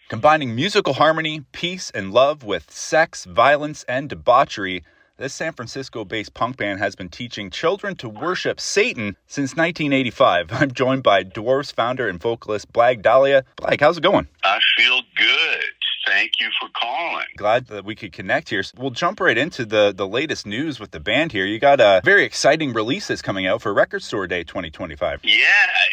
Combining musical harmony, peace, and love with sex, violence, and debauchery, this San Francisco-based punk band has been teaching children to worship Satan since 1985. I'm joined by Dwarves founder and vocalist Blag Dahlia. Blag, how's it going? I feel good. Thank you for calling. Glad that we could connect here. We'll jump right into the latest news with the band here. You got a very exciting release that's coming out for Record Store Day 2025. Yeah,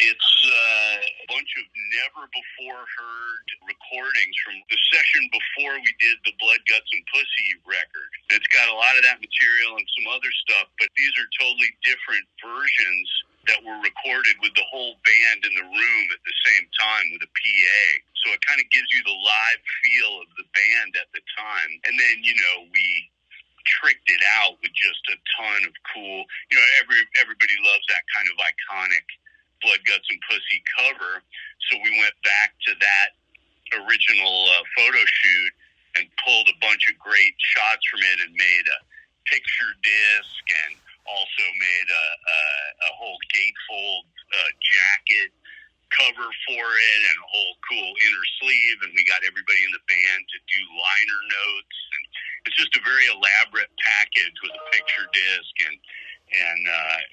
it's a bunch of never-before-heard recordings from the session before we did the Blood, Guts, and Pussy record. It's got a lot of that material and some other stuff, but these are totally different versions that were recorded with the whole band in the room at the same time with a PA. So it kind of gives you the live feel of the band at the time. And then, we tricked it out with just a ton of cool, everybody loves that kind of iconic Blood, Guts, and Pussy cover. So we went back to that original photo shoot and pulled a bunch of great shots from it and made a picture disc and also made a whole gatefold jacket cover for it and a whole cool inner sleeve, and we got everybody in the band to do liner notes, and it's just a very elaborate package with a picture disc, and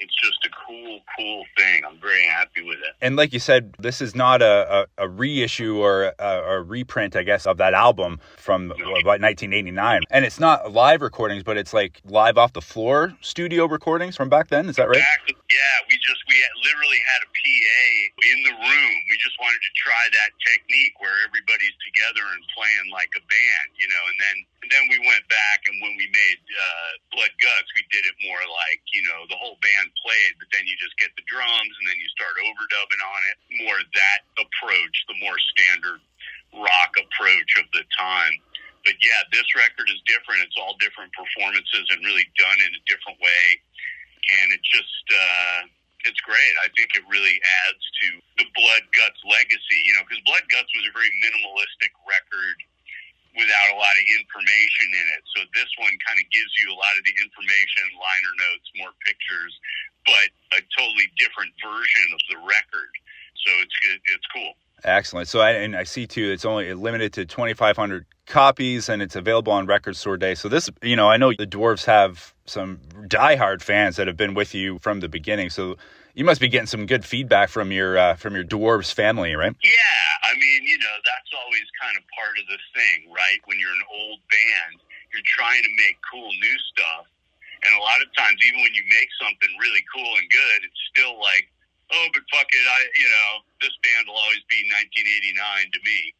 it's just a cool thing. I'm very happy with it. And like you said, this is not a reissue or a reprint, I guess, of that album from about 1989. And it's not live recordings, but it's like live off the floor studio recordings from back then. Is that right? Exactly. Yeah, we literally had a PA in the room. We just wanted to try that technique where everybody's together and playing like a band, and then we went back, and when we made Blood Guts, we did it more like, the whole band played, but then you just get the drums, and then you start overdubbing on it. More that approach, the more standard rock approach of the time. But yeah, this record is different. It's all different performances and really done in a different way. And it just, it's great. I think it really adds to the Blood Guts legacy, because Blood Guts was a very minimalistic record without a lot of information in it. So this one kind of gives you a lot of the information, liner notes, more pictures, but a totally different version of the record. So it's cool. Excellent. So I see too, it's only limited to 2,500 copies, and it's available on Record Store Day. So this, I know the Dwarves have some diehard fans that have been with you from the beginning. So you must be getting some good feedback from your Dwarves family, right? Yeah, that's always kind of part of the thing, right? When you're an old band, you're trying to make cool new stuff, and a lot of times, even when you make something really cool and good, it's still like, oh, but fuck it, this band will always be 1989 to me.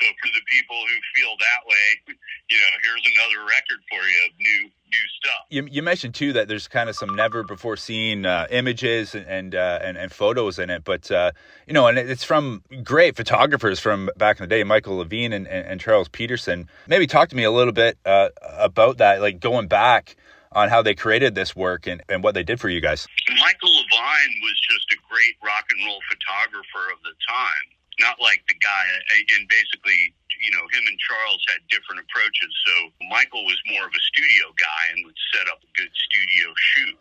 So for the people who feel that way, here's another record for you of new stuff. You mentioned too that there's kind of some never before seen images and photos in it, but and it's from great photographers from back in the day, Michael Lavine and Charles Peterson. Maybe talk to me a little bit about that, like going back on how they created this work and what they did for you guys. Michael Lavine was just a great rock and roll photographer of the time. Not like the guy, and basically, him and Charles had different approaches. So Michael was more of a studio guy and would set up a good studio shoot.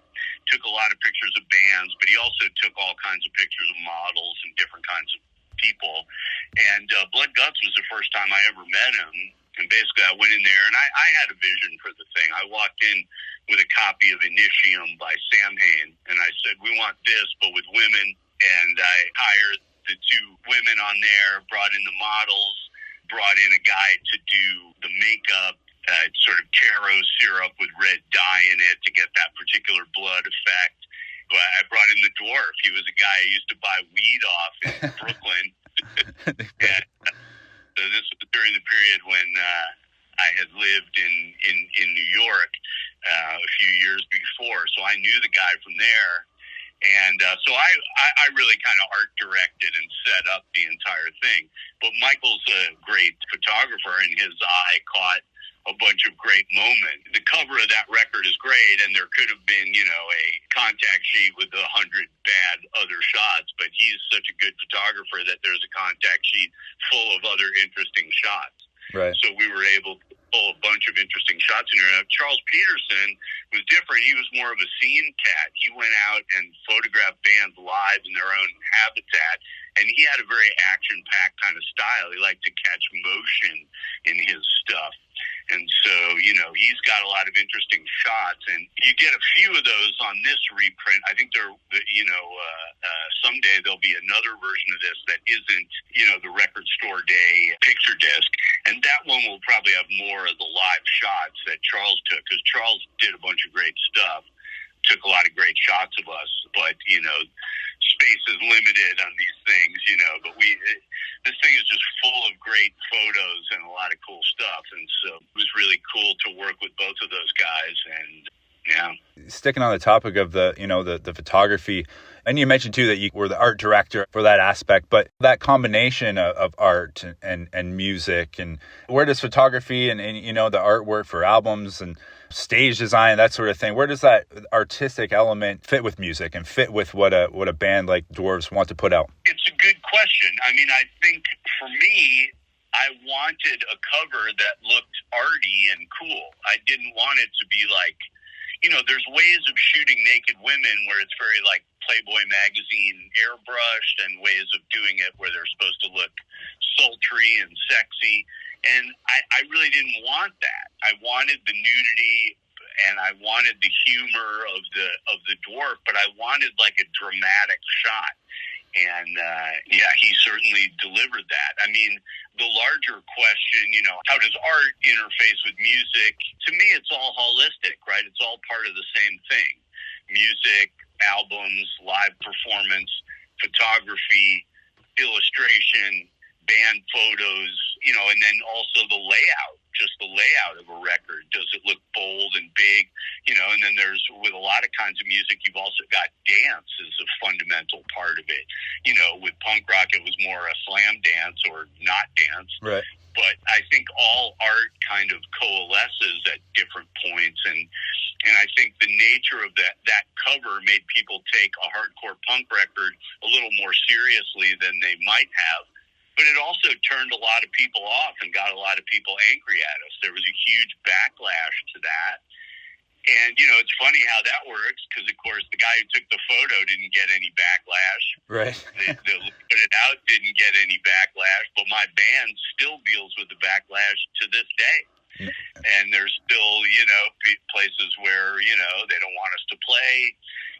Took a lot of pictures of bands, but he also took all kinds of pictures of models and different kinds of people. And Blood Guts was the first time I ever met him. And basically I went in there, and I had a vision for the thing. I walked in with a copy of Initium by Sam Hain, and I said, we want this, but with women. And I hired the two women on there, brought in the models, brought in a guy to do the makeup, sort of taro syrup with red dye in it to get that particular blood effect. But I brought in the dwarf. He was a guy I used to buy weed off in Brooklyn. And so this was during the period when I had lived in New York a few years before. So I knew the guy from there. And so I really kind of art directed and set up the entire thing. But Michael's a great photographer, and his eye caught a bunch of great moments. The cover of that record is great, and there could have been, a contact sheet with 100 bad other shots, but he's such a good photographer that there's a contact sheet full of other interesting shots. Right. So we were able to pull a bunch of interesting shots in here. Charles Peterson was different. He was more of a scene cat. He went out and photographed bands live in their own habitat. And he had a very action-packed kind of style. He liked to catch motion in his stuff. And so, he's got a lot of interesting shots. And you get a few of those on this reprint. I think someday there'll be another version of this that isn't, the Record Store Day picture disc. And that one will probably have more of the live shots that Charles took, because Charles did a bunch of great stuff, took a lot of great shots of us. But, space is limited on these things, but this thing is just full of great photos and a lot of cool stuff. And so it was really cool to work with both of those guys. And yeah. Sticking on the topic of the photography, and you mentioned too that you were the art director for that aspect, but that combination of art and music, and where does photography and the artwork for albums and stage design, that sort of thing, where does that artistic element fit with music and fit with what a band like Dwarves want to put out? It's a good question. I mean, I think for me, I wanted a cover that looked arty and cool. I didn't want it to be like, there's ways of shooting naked women where it's very like Playboy magazine airbrushed, and ways of doing it where they're supposed to look sultry and sexy. And I really didn't want that. I wanted the nudity and I wanted the humor of the dwarf, but I wanted like a dramatic shot. And he certainly delivered that. I mean, the larger question, how does art interface with music? To me, it's all holistic, right? It's all part of the same thing. Music, albums, live performance, photography, illustration, band photos, and then also the layout, just the layout of a record. Does it look bold and big? And then there's, with a lot of kinds of music, you've also got dance as a fundamental part of it. With punk rock, it was more a slam dance or not dance. Right. But I think all art kind of coalesces at different points. And I think the nature of that cover made people take a hardcore punk record a little more seriously than they might have. But it also turned a lot of people off and got a lot of people angry at us. There was a huge backlash to that. And, it's funny how that works, because, of course, the guy who took the photo didn't get any backlash. Right. The put it out didn't get any backlash. But my band still deals with the backlash to this day. And there's still, places where, they don't want us to play.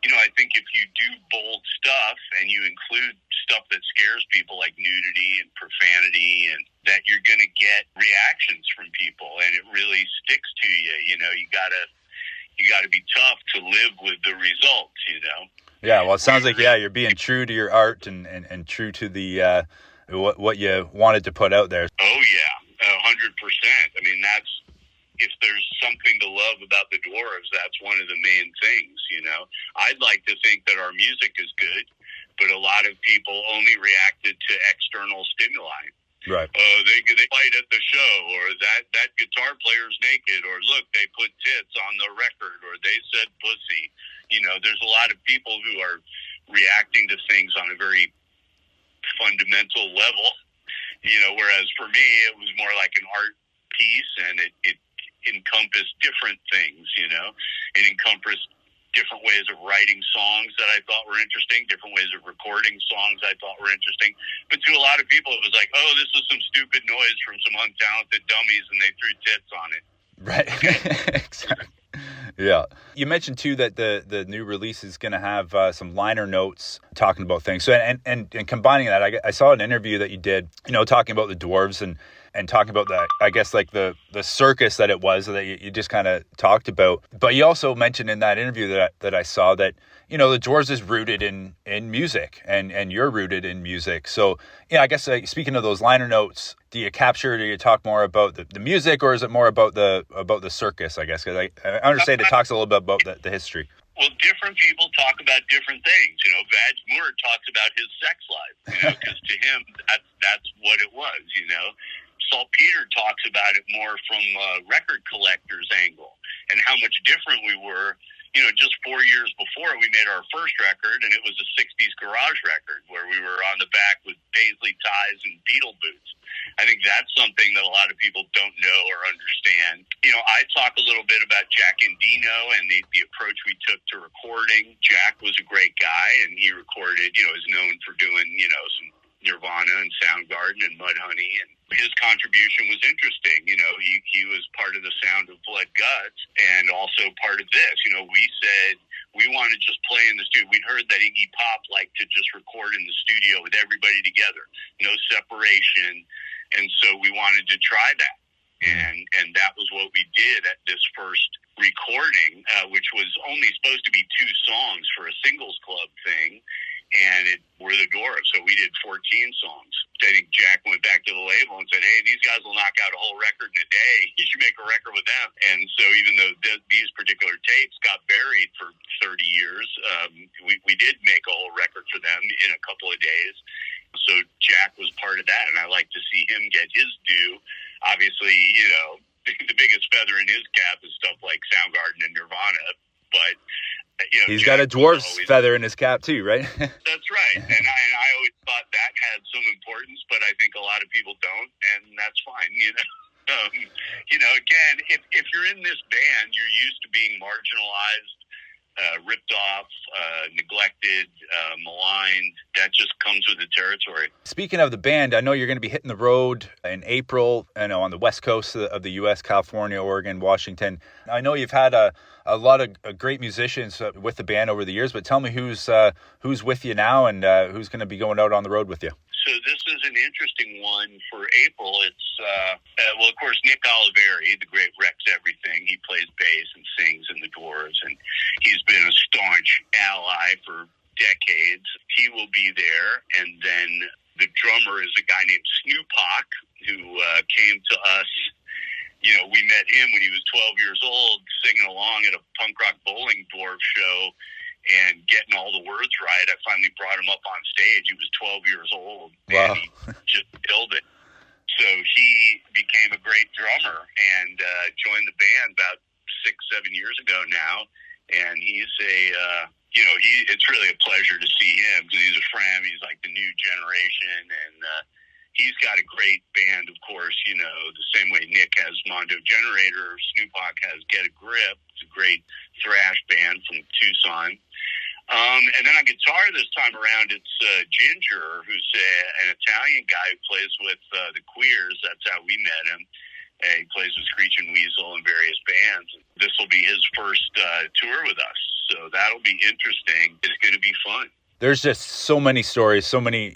I think if you do bold stuff and you include stuff that scares people like nudity and profanity, and that you're going to get reactions from people, and it really sticks to you. You gotta be tough to live with the results. Yeah, well, it sounds like you're being true to your art and true to the what you wanted to put out there. Oh yeah, 100%. I mean, if there's something to love about the Dwarves, that's one of the main things. I'd like to think that our music is good, but a lot of people only reacted to external stimuli. Right. They fight at the show, or that guitar player's naked, or look, they put tits on the record, or they said pussy. There's a lot of people who are reacting to things on a very fundamental level. Whereas for me, it was more like an art piece, and it encompassed different things. It encompassed different ways of writing songs that I thought were interesting, different ways of recording songs I thought were interesting. But to a lot of people, it was like, oh, this is some stupid noise from some untalented dummies, and they threw tits on it. Right. Exactly. Yeah. You mentioned too that the new release is going to have some liner notes talking about things. So and combining that, I saw an interview that you did, talking about the Dwarves and talking about the circus that it was, that you just kind of talked about. But you also mentioned in that interview that I saw that, the Dwarves is rooted in music, and you're rooted in music. So, I guess speaking of those liner notes, do you talk more about the music, or is it more about the circus, I guess? Because I understand it talks a little bit about the history. Well, different people talk about different things. Vaj Moore talks about his sex life, because to him, that's what it was, Saltpeter talks about it more from a record collector's angle, and how much different we were. Just 4 years before, we made our first record, and it was a 60s garage record where we were on the back with paisley ties and Beatle boots. I think that's something that a lot of people don't know or understand. I talk a little bit about Jack Endino and the approach we took to recording. Jack was a great guy, and he recorded, is known for doing, some Nirvana and Soundgarden and Mudhoney, and his contribution was interesting. He was part of the sound of Blood Guts and also part of this. We said we want to just play in the studio. We'd heard that Iggy Pop liked to just record in the studio with everybody together, no separation, and so we wanted to try that. And that was what we did at this first recording, which was only supposed to be 2 songs for a singles club thing, and we're the Dwarves, so we did 14 songs. I think Jack went back to the label and said, hey, these guys will knock out a whole record in a day. You should make a record with them. And so even though these particular tapes got buried for 30 years, we did make a whole record for them in a couple of days. So Jack was part of that, and I like to see him get his due. Obviously, the biggest feather in his cap is stuff like Soundgarden and Nirvana, but he's Jack got a Dwarves feather in his cap too, right? That's right, and I always thought that had some importance, but I think a lot of people don't, and that's fine. Again, if you're in this band, you're used to being marginalized, ripped off, neglected, maligned. That just comes with the territory. Speaking of the band, I know you're going to be hitting the road in April, on the west coast of the U.S., California, Oregon, Washington. I know you've had a lot of great musicians with the band over the years, but tell me who's with you now and who's going to be going out on the road with you. So this is an interesting one for April. It's, of course, Nick Oliveri, the great Rex Everything. He plays bass and sings in the Dwarves, and he's been a staunch ally for decades. He will be there. And then the drummer is a guy named Snoopak, who came to us. We met him when he was 12 years old, singing along at a punk rock bowling dwarf show and getting all the words right. I finally brought him up on stage. He was 12 years old. Wow. And he just killed it. So he became a great drummer and joined the band about 6-7 years ago now. And he's it's really a pleasure to see him because he's a friend. He's like the new generation, and he's got a great band, of course, the same way Nick has Mondo Generator, Snoopak has Get a Grip. It's a great thrash band from Tucson. And then on guitar this time around, it's Ginger, who's an Italian guy who plays with the Queers. That's how we met him. He plays with Screeching Weasel and various bands. This will be his first tour with us, so that'll be interesting. It's going to be fun. There's just so many stories, so many,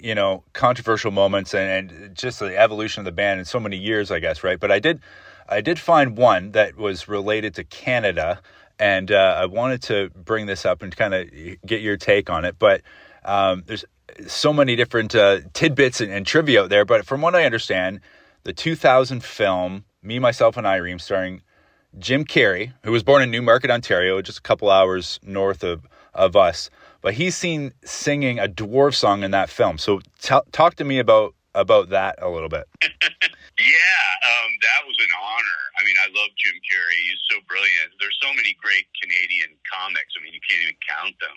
controversial moments and just the evolution of the band in so many years, I guess, right? But I did find one that was related to Canada, and I wanted to bring this up and kind of get your take on it. But there's so many different tidbits and trivia out there. But from what I understand, the 2000 film, Me, Myself, and Irene, starring Jim Carrey, who was born in Newmarket, Ontario, just a couple hours north of us. But he's seen singing a dwarf song in that film. So talk to me about that a little bit. Yeah, that was an honor. I mean, I love Jim Carrey. He's so brilliant. There's so many great Canadian comics. I mean, you can't even count them.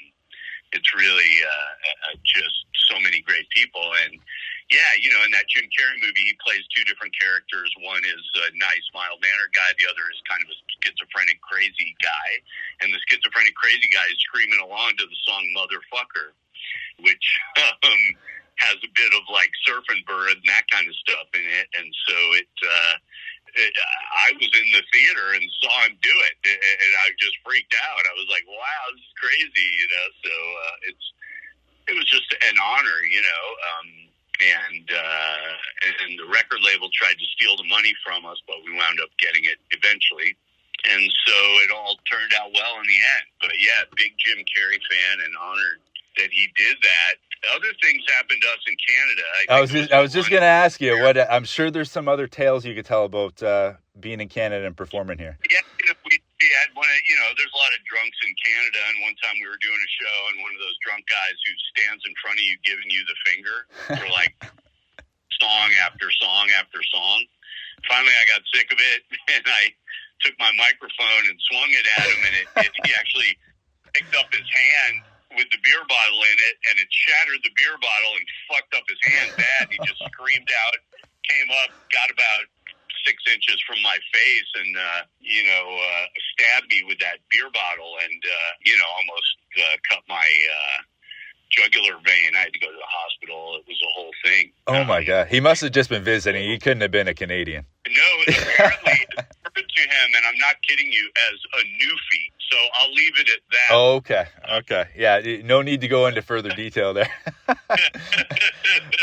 It's really just so many great people. And yeah, in that Jim Carrey movie, he plays 2 different characters. One is a nice, mild-mannered guy. The other is kind of a schizophrenic, crazy guy. And the schizophrenic, crazy guy is screaming along to the song Motherfucker, which has a bit of like Surfing Bird and that kind of stuff in it. And so I was in the theater and saw him do it, and I just freaked out. I was like, wow, this is crazy, So it was just an honor, And the record label tried to steal the money from us, but we wound up getting it eventually. And so it all turned out well in the end. But yeah, big Jim Carrey fan and honored that he did that. Other things happened to us in Canada. I was just going to ask you, I'm sure there's some other tales you could tell about being in Canada and performing here. Yeah, we had one. There's a lot of drunks in Canada, and one time we were doing a show, and one of those drunk guys who stands in front of you giving you the finger for like song after song after song. Finally, I got sick of it, and I took my microphone and swung it at him, and he actually picked up his hand with the beer bottle in it, and it shattered the beer bottle and fucked up his hand bad. He just screamed out, came up, got about 6 inches from my face, and stabbed me with that beer bottle, and almost cut my jugular vein. I had to go to the hospital. It was a whole thing. Oh my God. He must have just been visiting. He couldn't have been a Canadian. No, apparently it referred to him, and I'm not kidding you, as a newfie. So I'll leave it at that. Oh, okay. Okay. Yeah. No need to go into further detail there.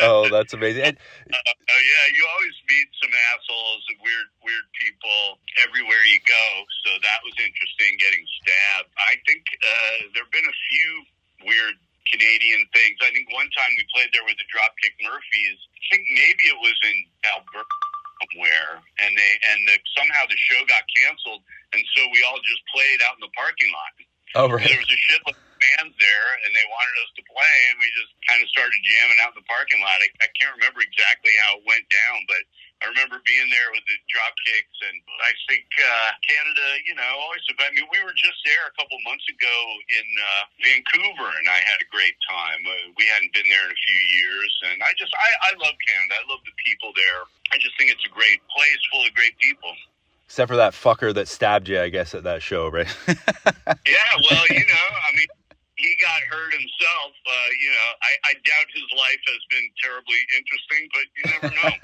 Oh, that's amazing. Yeah, you always meet some assholes and weird people everywhere you go. So that was interesting, getting stabbed. I think there have been a few weird Canadian things. I think one time we played there with the Dropkick Murphys. I think maybe it was in Alberta somewhere, and somehow the show got canceled, and so we all just played out in the parking lot. Oh, right. There was a shitload of fans there, and they wanted us to play, and we just kind of started jamming out in the parking lot. I can't remember exactly how it went down, but I remember being there with the Dropkicks, and I think Canada, always. I mean, we were just there a couple months ago in Vancouver, and I had a great time. We hadn't been there in a few years, and I love Canada. I love the people there. I just think it's a great place full of great people. Except for that fucker that stabbed you, I guess, at that show, right? Yeah, well, I mean, he got hurt himself. I doubt his life has been terribly interesting, but you never know.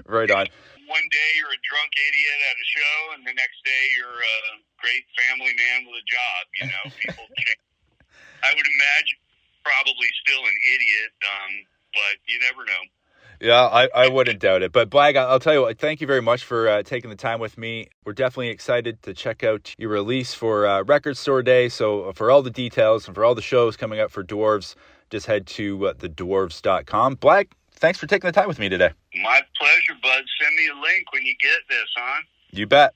Right on. One day you're a drunk idiot at a show, and the next day you're a great family man with a job. People change. I would imagine probably still an idiot, but you never know. Yeah, I wouldn't doubt it. But Blag, I'll tell you what, thank you very much for taking the time with me. We're definitely excited to check out your release for Record Store Day. So for all the details and for all the shows coming up for Dwarves, just head to thedwarves.com. Blag, thanks for taking the time with me today. My pleasure, bud. Send me a link when you get this, huh? You bet.